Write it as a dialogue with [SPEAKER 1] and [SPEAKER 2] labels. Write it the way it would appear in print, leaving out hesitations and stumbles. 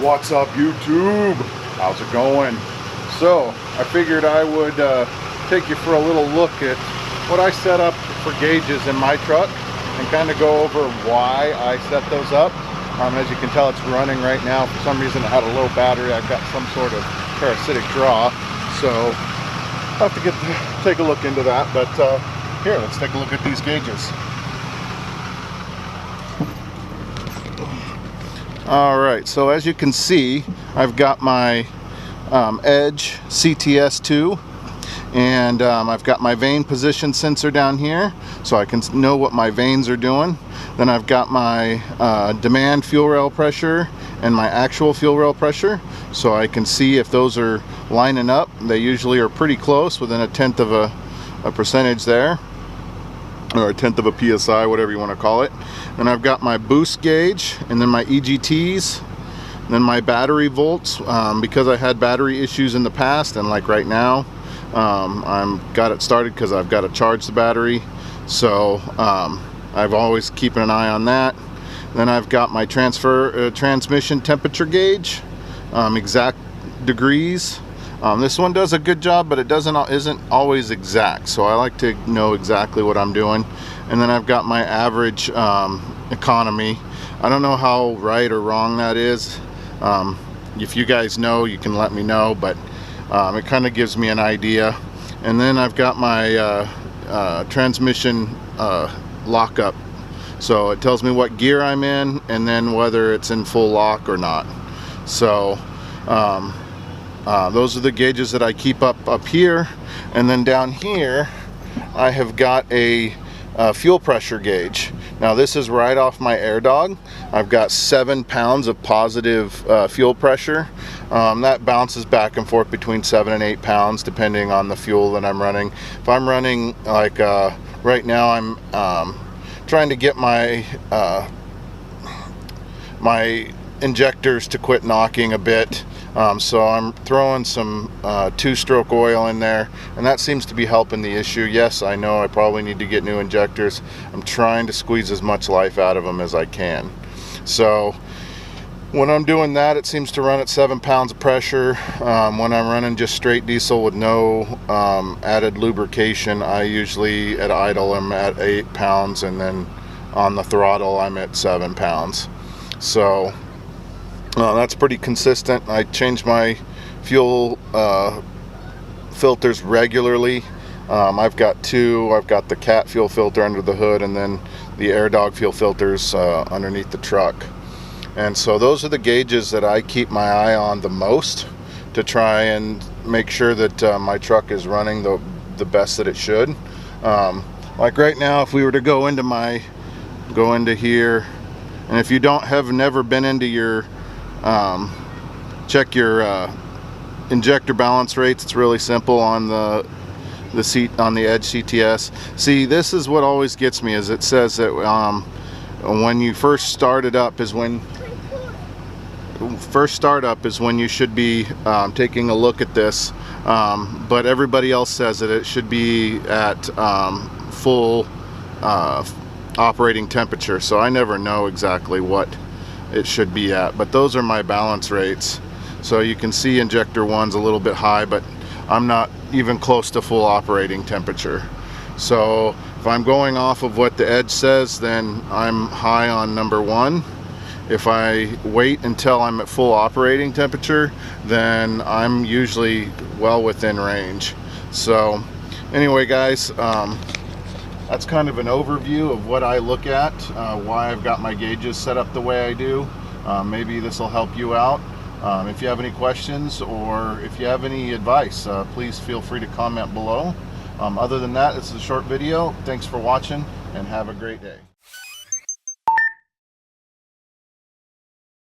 [SPEAKER 1] What's up, YouTube? How's it going? So I figured I would take you for a little look at what I set up for gauges in my truck and kind of go over why I set those up. As you can tell, it's running right now. For some reason it had a low battery. I've got some sort of parasitic draw, so I'll have to take a look into that. But here, let's take a look at these gauges. Alright, so as you can see, I've got my Edge CTS2, and I've got my vein position sensor down here so I can know what my veins are doing. Then I've got my demand fuel rail pressure and my actual fuel rail pressure, so I can see if those are lining up. They usually are pretty close, within a tenth of a percentage there, or a tenth of a psi, whatever you want to call it. Then I've got my boost gauge, and then my EGTs, then my battery volts, because I had battery issues in the past, and like right now I'm got it started because I've got to charge the battery, so I've always keeping an eye on that. Then I've got my transmission temperature gauge, exact degrees. This one does a good job, but it isn't always exact, so I like to know exactly what I'm doing. And then I've got my average economy. I don't know how right or wrong that is. If you guys know, you can let me know, but it kind of gives me an idea. And then I've got my transmission lockup, so it tells me what gear I'm in and then whether it's in full lock or not. So those are the gauges that I keep up here. And then down here I have got a fuel pressure gauge. Now this is right off my AirDog. I've got 7 pounds of positive fuel pressure. That bounces back and forth between 7 and 8 pounds depending on the fuel that I'm running. If I'm running like right now, I'm trying to get my my injectors to quit knocking a bit. So I'm throwing some 2-stroke oil in there, and that seems to be helping the issue. Yes, I know I probably need to get new injectors. I'm trying to squeeze as much life out of them as I can. So when I'm doing that, it seems to run at 7 pounds of pressure. When I'm running just straight diesel with no added lubrication, I usually at idle I'm at 8 pounds, and then on the throttle I'm at 7 pounds. So that's pretty consistent. I change my fuel filters regularly. I've got two. I've got the cat fuel filter under the hood, and then the AirDog fuel filters underneath the truck. And so those are the gauges that I keep my eye on the most to try and make sure that my truck is running the best that it should. Like right now, if we were to go into here, and if you have never been into your check your injector balance rates, it's really simple on the Edge CTS. See, this is what always gets me, is it says that when you first start it up is when you should be taking a look at this, but everybody else says that it should be at full operating temperature, so I never know exactly what it should be at, but those are my balance rates. So you can see injector 1's a little bit high, but I'm not even close to full operating temperature. So if I'm going off of what the Edge says, then I'm high on number 1. If I wait until I'm at full operating temperature, then I'm usually well within range. So anyway, guys, that's kind of an overview of what I look at, why I've got my gauges set up the way I do. Maybe this will help you out. If you have any questions or if you have any advice, please feel free to comment below. Other than that, this is a short video. Thanks for watching, and have a great day.